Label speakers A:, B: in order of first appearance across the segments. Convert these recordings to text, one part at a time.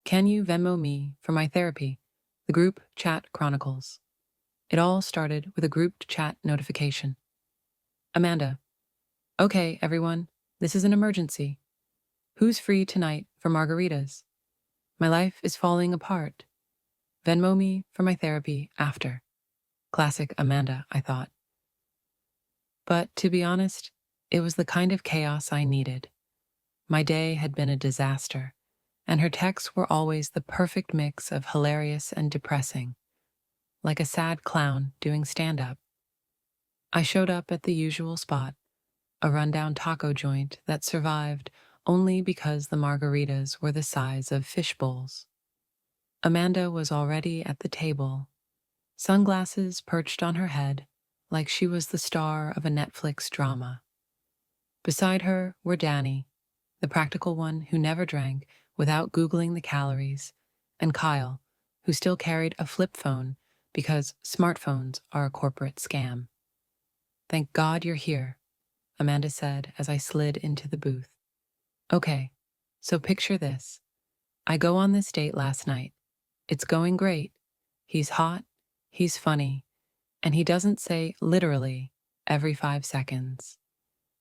A: Can You Venmo Me for my therapy? The group chat chronicles. It all started with a grouped chat notification. Amanda. Okay, everyone, this is an emergency. Who's free tonight for margaritas? My life is falling apart. Venmo me for my therapy after. Classic Amanda, I thought. But to be honest, it was the kind of chaos I needed. My day had been a disaster, and her texts were always the perfect mix of hilarious and depressing, like a sad clown doing stand-up. I showed up at the usual spot, a rundown taco joint that survived only because the margaritas were the size of fish bowls. Amanda was already at the table, sunglasses perched on her head like she was the star of a Netflix drama. Beside her were Danny, the practical one who never drank without Googling the calories, and Kyle, who still carried a flip phone because smartphones are a corporate scam. Thank God you're here, Amanda said as I slid into the booth. Okay, so picture this. I go on this date last night. It's going great. He's hot, he's funny, and he doesn't say literally every 5 seconds.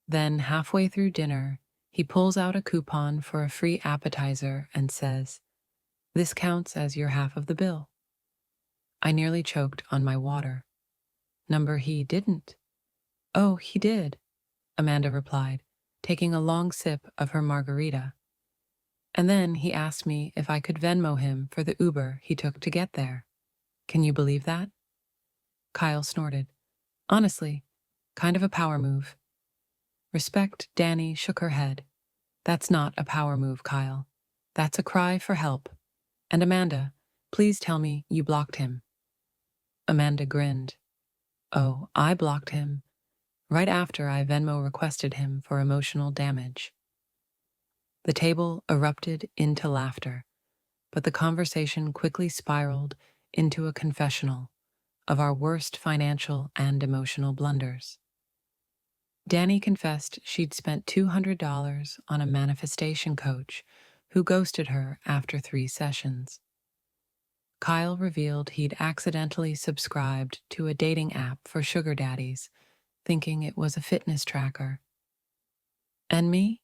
A: Then, halfway through dinner, he pulls out a coupon for a free appetizer and says, "This counts as your half of the bill." I nearly choked on my water. Number he didn't. Oh, he did, Amanda replied, taking a long sip of her margarita. And then he asked me if I could Venmo him for the Uber he took to get there. Can you believe that? Kyle snorted. Honestly, kind of a power move. Respect, Danny shook her head. That's not a power move, Kyle. That's a cry for help. And Amanda, please tell me you blocked him. Amanda grinned. Oh, I blocked him. Right after I Venmo requested him for emotional damage. The table erupted into laughter, but the conversation quickly spiraled into a confessional of our worst financial and emotional blunders. Danny confessed she'd spent $200 on a manifestation coach who ghosted her after 3 sessions. Kyle revealed he'd accidentally subscribed to a dating app for sugar daddies, thinking it was a fitness tracker. And me?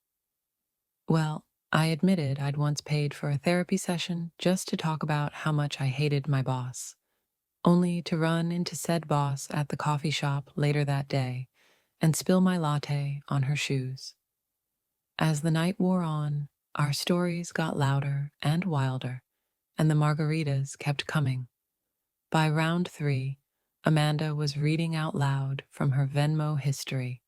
A: Well, I admitted I'd once paid for a therapy session just to talk about how much I hated my boss, only to run into said boss at the coffee shop later that day and spill my latte on her shoes. As the night wore on, our stories got louder and wilder, and the margaritas kept coming. By round 3, Amanda was reading out loud from her Venmo history.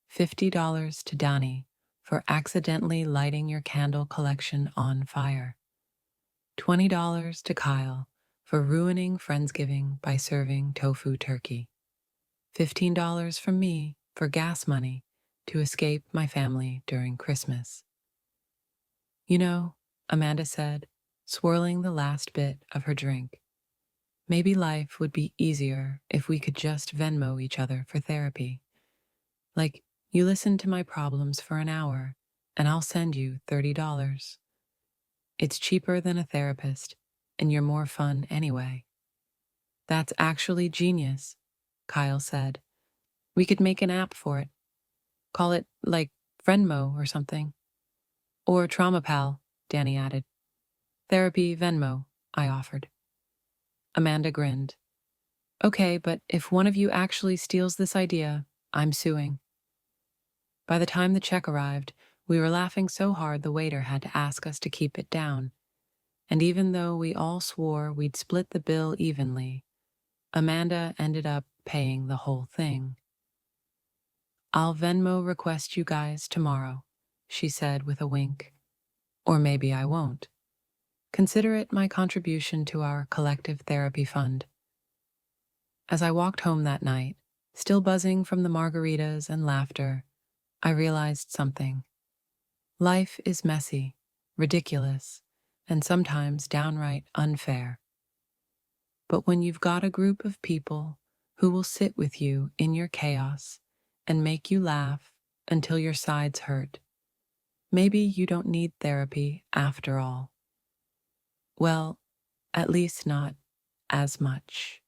A: $50 to Danny for accidentally lighting your candle collection on fire. $20 to Kyle for ruining Friendsgiving by serving tofu turkey. $15 from me for gas money to escape my family during Christmas. You know, Amanda said, swirling the last bit of her drink, maybe life would be easier if we could just Venmo each other for therapy. Like, you listen to my problems for an hour, and I'll send you $30. It's cheaper than a therapist, and you're more fun anyway. That's actually genius, Kyle said. We could make an app for it. Call it, like, Friendmo or something. Or Trauma Pal, Danny added. Therapy Venmo, I offered. Amanda grinned. Okay, but if one of you actually steals this idea, I'm suing. By the time the check arrived, we were laughing so hard the waiter had to ask us to keep it down. And even though we all swore we'd split the bill evenly, Amanda ended up paying the whole thing. I'll Venmo request you guys tomorrow, she said with a wink. Or maybe I won't. Consider it my contribution to our collective therapy fund. As I walked home that night, still buzzing from the margaritas and laughter, I realized something. Life is messy, ridiculous, and sometimes downright unfair. But when you've got a group of people who will sit with you in your chaos and make you laugh until your sides hurt, maybe you don't need therapy after all. Well, at least not as much.